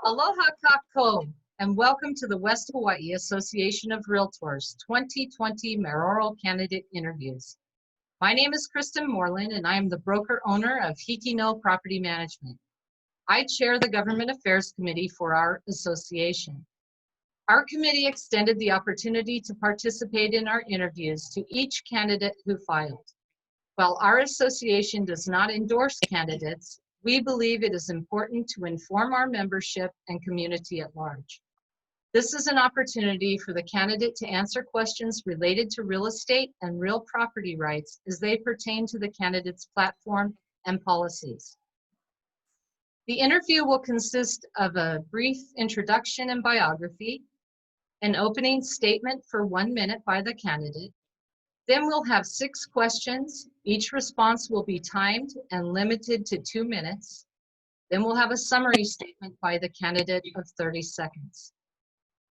Aloha kako, and welcome to the West Hawaii Association of Realtors 2020 Mayoral Candidate Interviews. My name is Kristen Moreland, and I am the broker-owner of Hikino Property Management. I chair the Government Affairs Committee for our association. Our committee extended the opportunity to participate in our interviews to each candidate who filed. While our association does not endorse candidates, we believe it is important to inform our membership and community at large. This is an opportunity for the candidate to answer questions related to real estate and real property rights as they pertain to the candidate's platform and policies. The interview will consist of a brief introduction and biography, an opening statement for 1 minute by the candidate. Then we'll have 6 questions. Each response will be timed and limited to 2 minutes. Then we'll have a summary statement by the candidate of 30 seconds.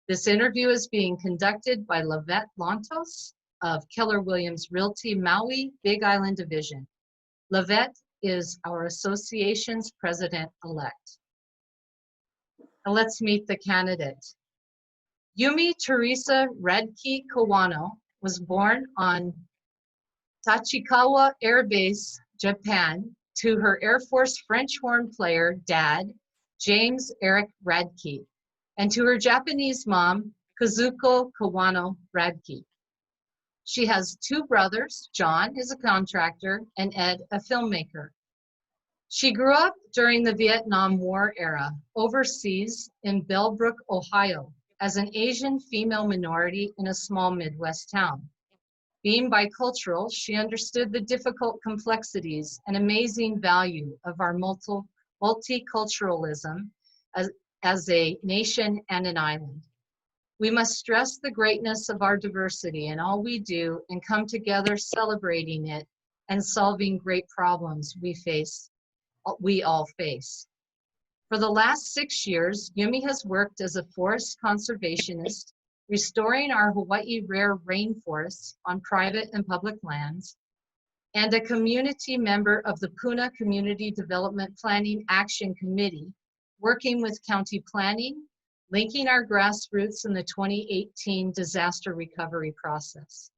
This interview is being conducted by Lavette Lantos of Keller Williams Realty Maui Big Island Division. Lavette is our association's president-elect. Now let's meet the candidate. Yumi Teresa Radke Kawano was born on Tachikawa Air Base, Japan, to her Air Force French horn player dad, James Eric Radke, and to her Japanese mom, Kazuko Kawano Radke. She has 2 brothers, John is a contractor, and Ed a filmmaker. She grew up during the Vietnam War era, overseas in Bellbrook, Ohio, as an Asian female minority in a small Midwest town. Being bicultural, she understood the difficult complexities and amazing value of our multiculturalism as a nation and an island. We must stress the greatness of our diversity in all we do and come together celebrating it and solving great problems we all face. For the last 6 years, Yumi has worked as a forest conservationist, restoring our Hawaii rare rainforests on private and public lands, and a community member of the Puna Community Development Planning Action Committee, working with county planning, linking our grassroots in the 2018 disaster recovery process.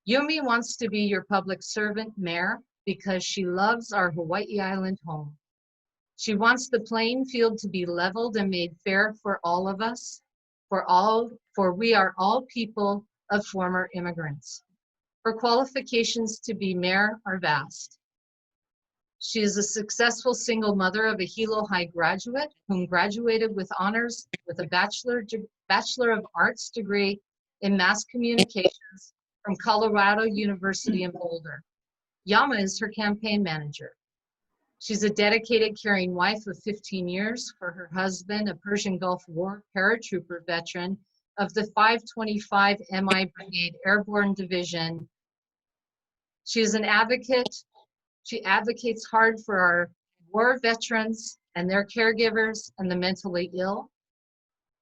Yumi wants to be your public servant mayor because she loves our Hawaii Island home. She wants the playing field to be leveled and made fair for all of us, for we are all people of former immigrants. Her qualifications to be mayor are vast. She is a successful single mother of a Hilo High graduate whom graduated with honors with a Bachelor of Arts degree in Mass Communications from Colorado University in Boulder. Yama is her campaign manager. She's a dedicated, caring wife of 15 years for her husband, a Persian Gulf War paratrooper veteran of the 525 MI Brigade Airborne Division. She is an advocate. She advocates hard for our war veterans and their caregivers and the mentally ill.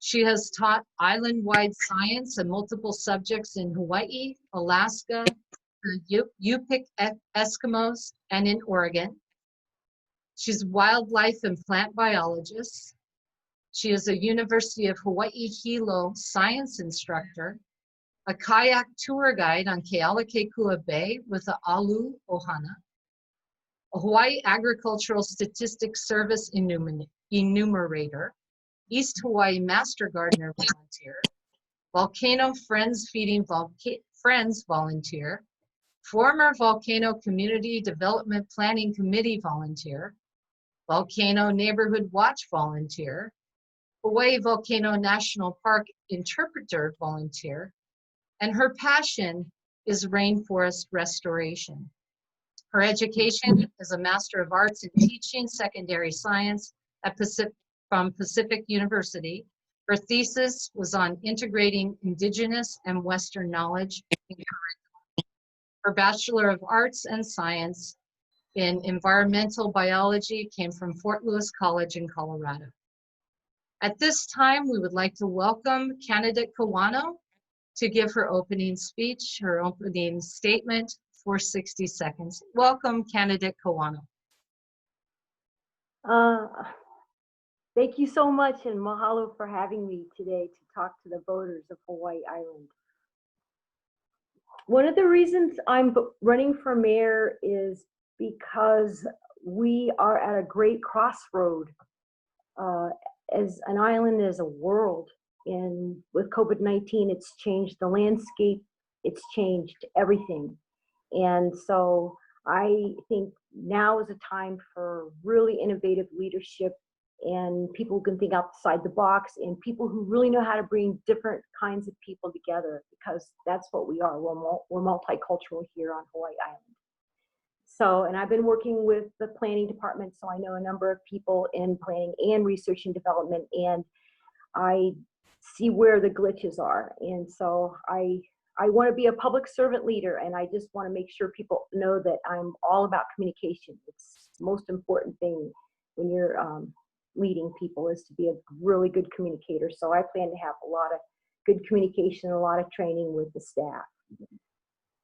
She has taught island-wide science and multiple subjects in Hawaii, Alaska, the Yupik Eskimos, and in Oregon. She's a wildlife and plant biologist. She is a University of Hawaii Hilo science instructor, a kayak tour guide on Kealakekua Bay with the Alu Ohana, a Hawaii Agricultural Statistics Service enumerator, East Hawaii Master Gardener volunteer, Volcano Friends Feeding Friends volunteer, former Volcano Community Development Planning Committee volunteer, Volcano Neighborhood Watch volunteer, Hawaii Volcano National Park interpreter volunteer, and her passion is rainforest restoration. Her education is a Master of Arts in Teaching Secondary Science from Pacific University. Her thesis was on integrating Indigenous and Western knowledge in curriculum. Her Bachelor of Arts and Science in Environmental Biology came from Fort Lewis College in Colorado. At this time, we would like to welcome candidate Kawano to give her opening speech, her opening statement for 60 seconds. Welcome, candidate Kawano. Thank you so much, and mahalo for having me today to talk to the voters of Hawaii Island. One of the reasons I'm running for mayor is because we are at a great crossroad as an island, as a world. And with COVID-19, it's changed the landscape, it's changed everything. And so I think now is a time for really innovative leadership and people who can think outside the box and people who really know how to bring different kinds of people together, because that's what we are. We're multicultural here on Hawaii Island. So, and I've been working with the planning department, so I know a number of people in planning and research and development, and I see where the glitches are. And so I want to be a public servant leader, and I just want to make sure people know that I'm all about communication. It's the most important thing when you're leading people, is to be a really good communicator. So I plan to have a lot of good communication, a lot of training with the staff.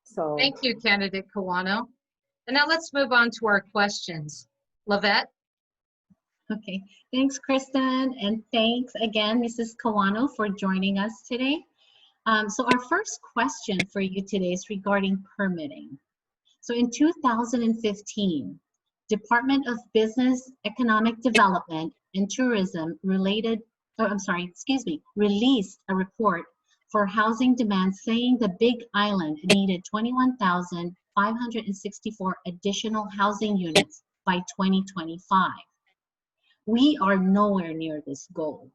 So Thank you, candidate Kawano. And now let's move on to our questions. Lavette? Okay, thanks, Kristen, and thanks again, Mrs. Kawano, for joining us today. So our first question for you today is regarding permitting. So in 2015, Department of Business, Economic Development, and Tourism released a report for housing demand saying the Big Island needed 21,564 additional housing units by 2025. We are nowhere near this goal.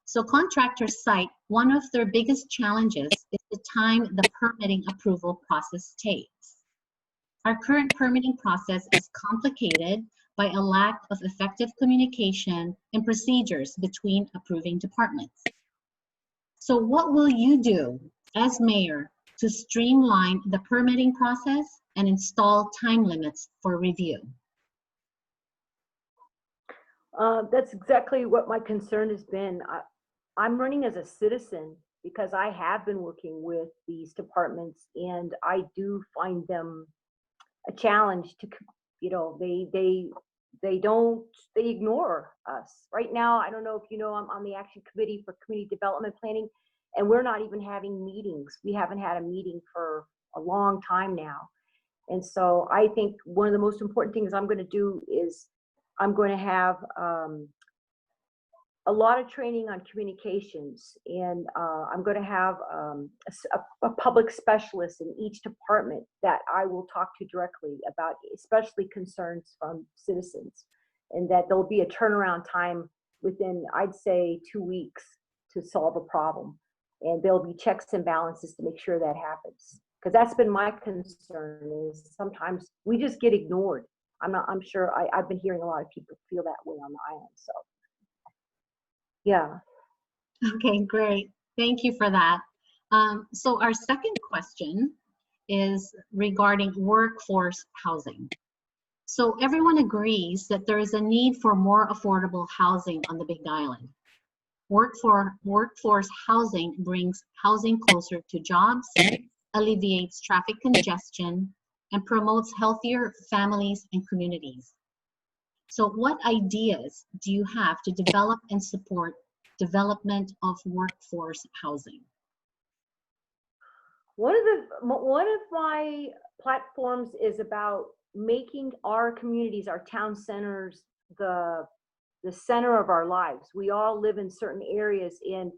So contractors cite one of their biggest challenges is the time the permitting approval process takes. Our current permitting process is complicated by a lack of effective communication and procedures between approving departments. So what will you do as mayor to streamline the permitting process and install time limits for review? that's exactly what my concern has been. I'm running as a citizen because I have been working with these departments, and I do find them a challenge to, they ignore us. Right now, I don't know if you know, I'm on the action committee for community development planning, and we're not even having meetings. We haven't had a meeting for a long time now. And so I think one of the most important things I'm going to do is I'm going to have a lot of training on communications, and I'm going to have a public specialist in each department that I will talk to directly about, especially concerns from citizens, and that there'll be a turnaround time within, I'd say, 2 weeks to solve a problem, and there'll be checks and balances to make sure that happens. Because that's been my concern, is sometimes we just get ignored. I'm sure I've been hearing a lot of people feel that way on the island. So yeah. Okay, great. Thank you for that. So our second question is regarding workforce housing. So everyone agrees that there is a need for more affordable housing on the Big Island. Workforce housing brings housing closer to jobs, alleviates traffic congestion, and promotes healthier families and communities. So what ideas do you have to develop and support development of workforce housing? One of my platforms is about making our communities, our town centers, the center of our lives. We all live in certain areas, and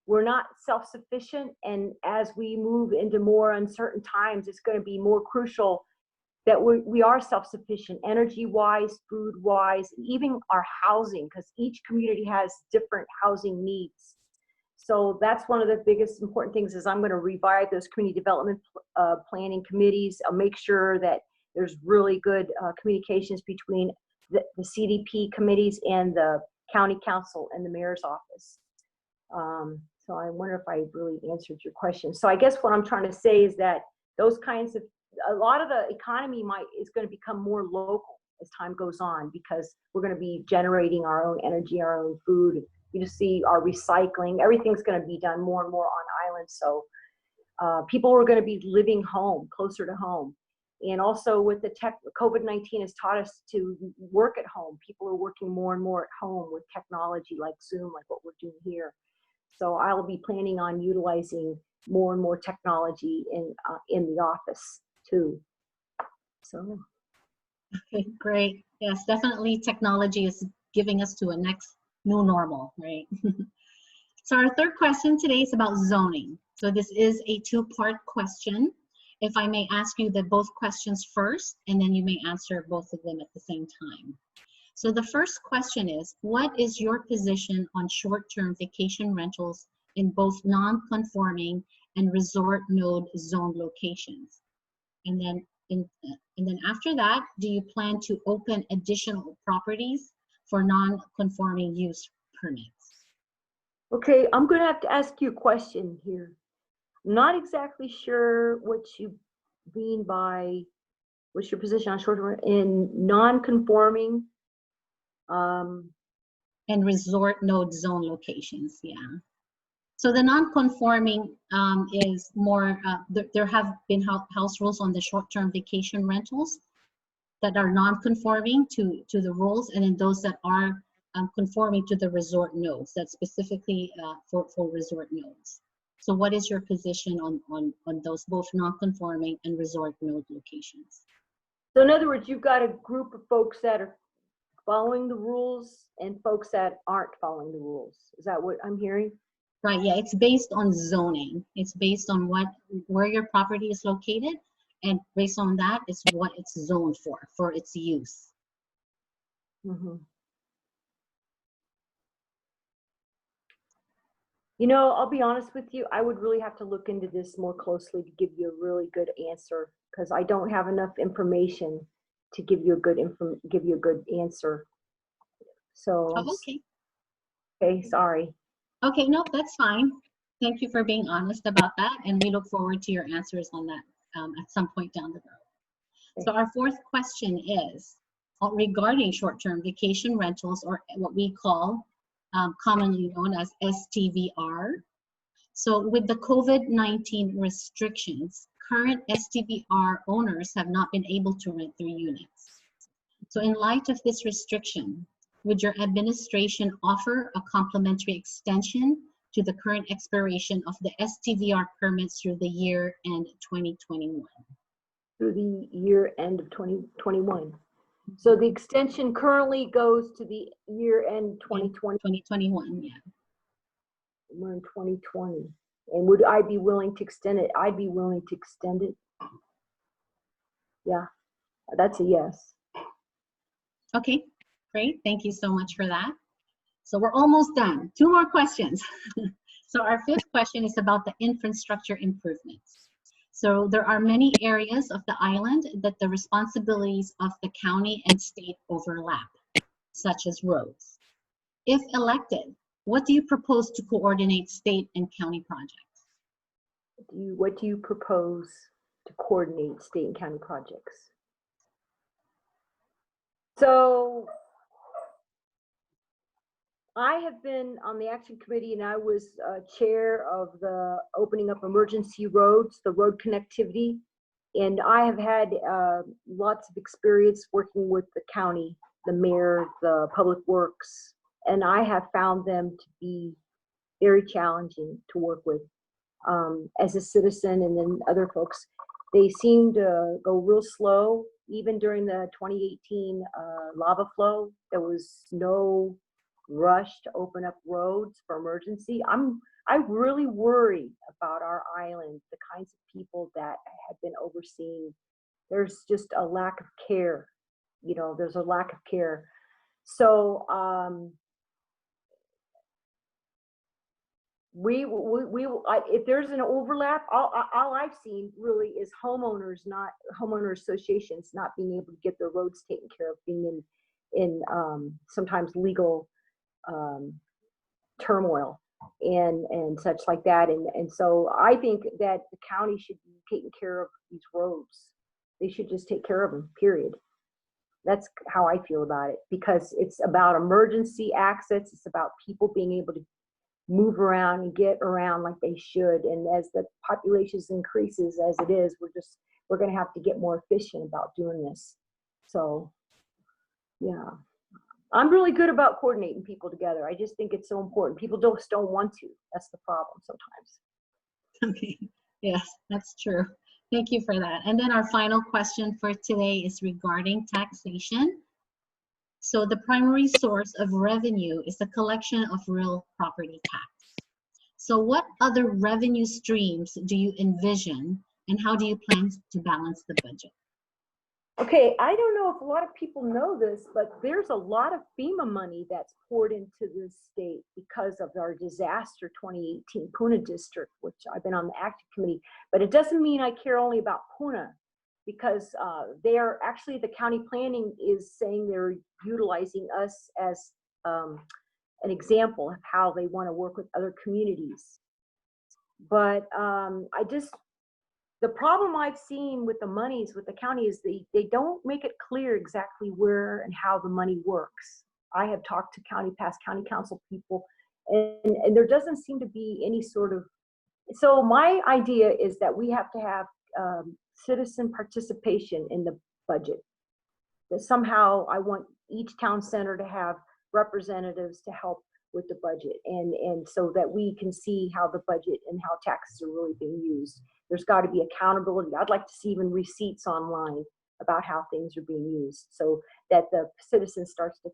we're not self-sufficient. And as we move into more uncertain times, it's going to be more crucial that we are self-sufficient, energy-wise, food-wise, even our housing, because each community has different housing needs. So that's one of the biggest important things, is I'm going to revive those community development planning committees. I'll make sure that there's really good communications between the CDP committees and the county council and the mayor's office. So I wonder if I really answered your question. So I guess what I'm trying to say is that those kinds of, a lot of the economy is going to become more local as time goes on, because we're going to be generating our own energy, our own food. You just see our recycling, everything's going to be done more and more on island. So people are going to be living home, closer to home. And also with the COVID-19 has taught us to work at home. People are working more and more at home with technology like Zoom, like what we're doing here. So I'll be planning on utilizing more and more technology in the office too. So. Okay, great. Yes, definitely technology is giving us to a next new normal, right? So our third question today is about zoning. So this is a two-part question. If I may ask you the both questions first, and then you may answer both of them at the same time. So the first question is, what is your position on short-term vacation rentals in both non-conforming and resort node zone locations? And then after that, do you plan to open additional properties for non-conforming use permits? Okay, I'm going to have to ask you a question here. Not exactly sure what you mean by what's your position on short-term in non-conforming. And resort node zone locations, yeah. So the non-conforming is more, there have been house rules on the short-term vacation rentals that are non-conforming to the rules, and then those that are conforming to the resort nodes, that's specifically for resort nodes. So what is your position on those both non-conforming and resort node locations? So in other words, you've got a group of folks that are following the rules and folks that aren't following the rules. Is that what I'm hearing? Right, yeah, it's based on zoning. It's based on where your property is located, and based on that is what it's zoned for its use. Mm-hmm. You know, I'll be honest with you, I would really have to look into this more closely to give you a really good answer, because I don't have enough information to give you a good answer. So, Oh, okay. okay, sorry. Okay, no, that's fine. Thank you for being honest about that, and we look forward to your answers on that at some point down the road. So our fourth question is regarding short-term vacation rentals, or what we call commonly known as STVR. So with the COVID-19 restrictions, current STVR owners have not been able to rent their units. So in light of this restriction, would your administration offer a complimentary extension to the current expiration of the STVR permits through the year end 2021? Through the year end of 2021. So the extension currently goes to the year end 2020. 2021, yeah. We're in 2020. And would I be willing to extend it? I'd be willing to extend it. Yeah, that's a yes. Okay, great. Thank you so much for that. So we're almost done. Two more questions. So our fifth question is about the infrastructure improvements. So there are many areas of the island that the responsibilities of the county and state overlap, such as roads. If elected, what do you propose to coordinate state and county projects? What do you propose to coordinate state and county projects? So I have been on the action committee, and I was chair of the opening up emergency roads, the road connectivity. And I have had lots of experience working with the county, the mayor, the public works, and I have found them to be very challenging to work with as a citizen, and then other folks. They seem to go real slow. Even during the 2018 lava flow, there was no rush to open up roads for emergency. I really worry about our island, the kinds of people that have been overseeing. There's just a lack of care. You know, there's a lack of care. So if there's an overlap, all I've seen really is homeowners associations not being able to get their roads taken care of, being in sometimes legal turmoil and such like that. And so I think that the county should be taking care of these roads. They should just take care of them, period. That's how I feel about it, because it's about emergency access. It's about people being able to move around and get around like they should. And as the population increases, as it is, we're going to have to get more efficient about doing this. So, yeah. I'm really good about coordinating people together. I just think it's so important. People just don't want to. That's the problem sometimes. Okay, yes, that's true. Thank you for that. And then our final question for today is regarding taxation. So the primary source of revenue is the collection of real property tax. So what other revenue streams do you envision, and how do you plan to balance the budget? Okay, I don't know if a lot of people know this, but there's a lot of FEMA money that's poured into this state because of our disaster 2018 Puna district, which I've been on the active committee. But it doesn't mean I care only about Puna, because they're actually, the county planning is saying they're utilizing us as an example of how they want to work with other communities. But the problem I've seen with the monies with the county is they don't make it clear exactly where and how the money works. I have talked to past county council people, and there doesn't seem to be any sort of, so my idea is that we have to have citizen participation in the budget. That somehow I want each town center to have representatives to help with the budget, and so that we can see how the budget and how taxes are really being used. There's got to be accountability. I'd like to see even receipts online about how things are being used, so that the citizen starts to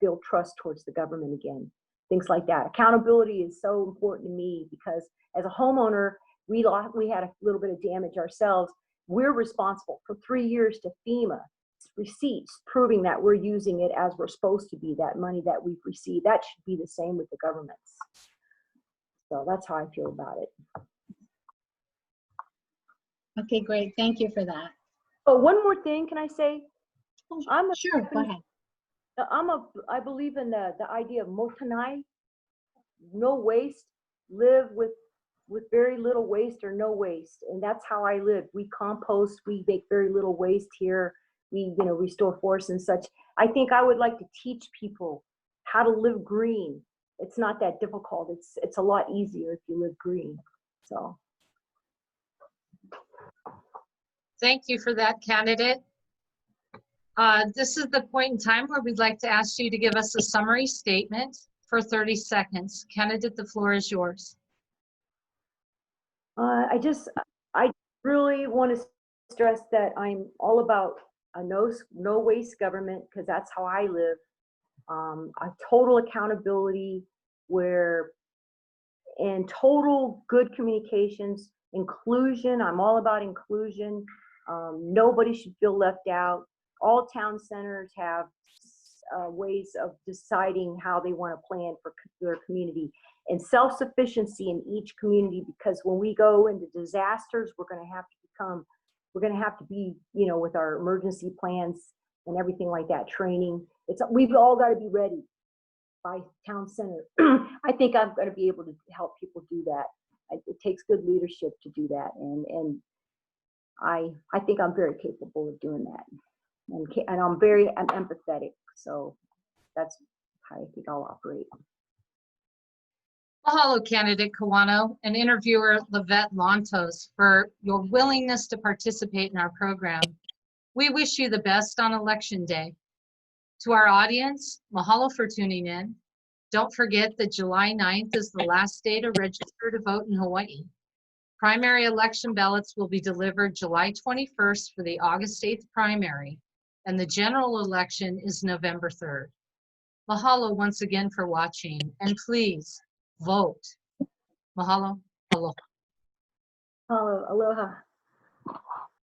feel trust towards the government again. Things like that. Accountability is so important to me, because as a homeowner, we had a little bit of damage ourselves. We're responsible for 3 years to FEMA. Receipts proving that we're using it as we're supposed to be, that money that we've received. That should be the same with the governments. So that's how I feel about it. Okay, great. Thank you for that. Oh, one more thing, can I say? Sure, go ahead. I believe in the idea of motanai, no waste, live with very little waste or no waste. And that's how I live. We compost, we make very little waste here. We, restore forests and such. I think I would like to teach people how to live green. It's not that difficult. It's a lot easier if you live green. So. Thank you for that, candidate. This is the point in time where we'd like to ask you to give us a summary statement for 30 seconds. Candidate, the floor is yours. I really want to stress that I'm all about a no waste government, because that's how I live. A total accountability and total good communications, inclusion. I'm all about inclusion. Nobody should feel left out. All town centers have ways of deciding how they want to plan for their community, and self-sufficiency in each community, because when we go into disasters, we're going to have to be, with our emergency plans and everything like that, training. We've all got to be ready by town center. I think I'm going to be able to help people do that. It takes good leadership to do that, and I think I'm very capable of doing that, and I'm empathetic, so that's how I think I'll operate. Mahalo, candidate Kawano, and interviewer Lavette Lantos, for your willingness to participate in our program. We wish you the best on Election Day. To our audience, mahalo for tuning in. Don't forget that July 9th is the last day to register to vote in Hawaii. Primary election ballots will be delivered July 21st for the August 8th primary, and the general election is November 3rd. Mahalo once again for watching, and please vote. Mahalo, aloha. Aloha.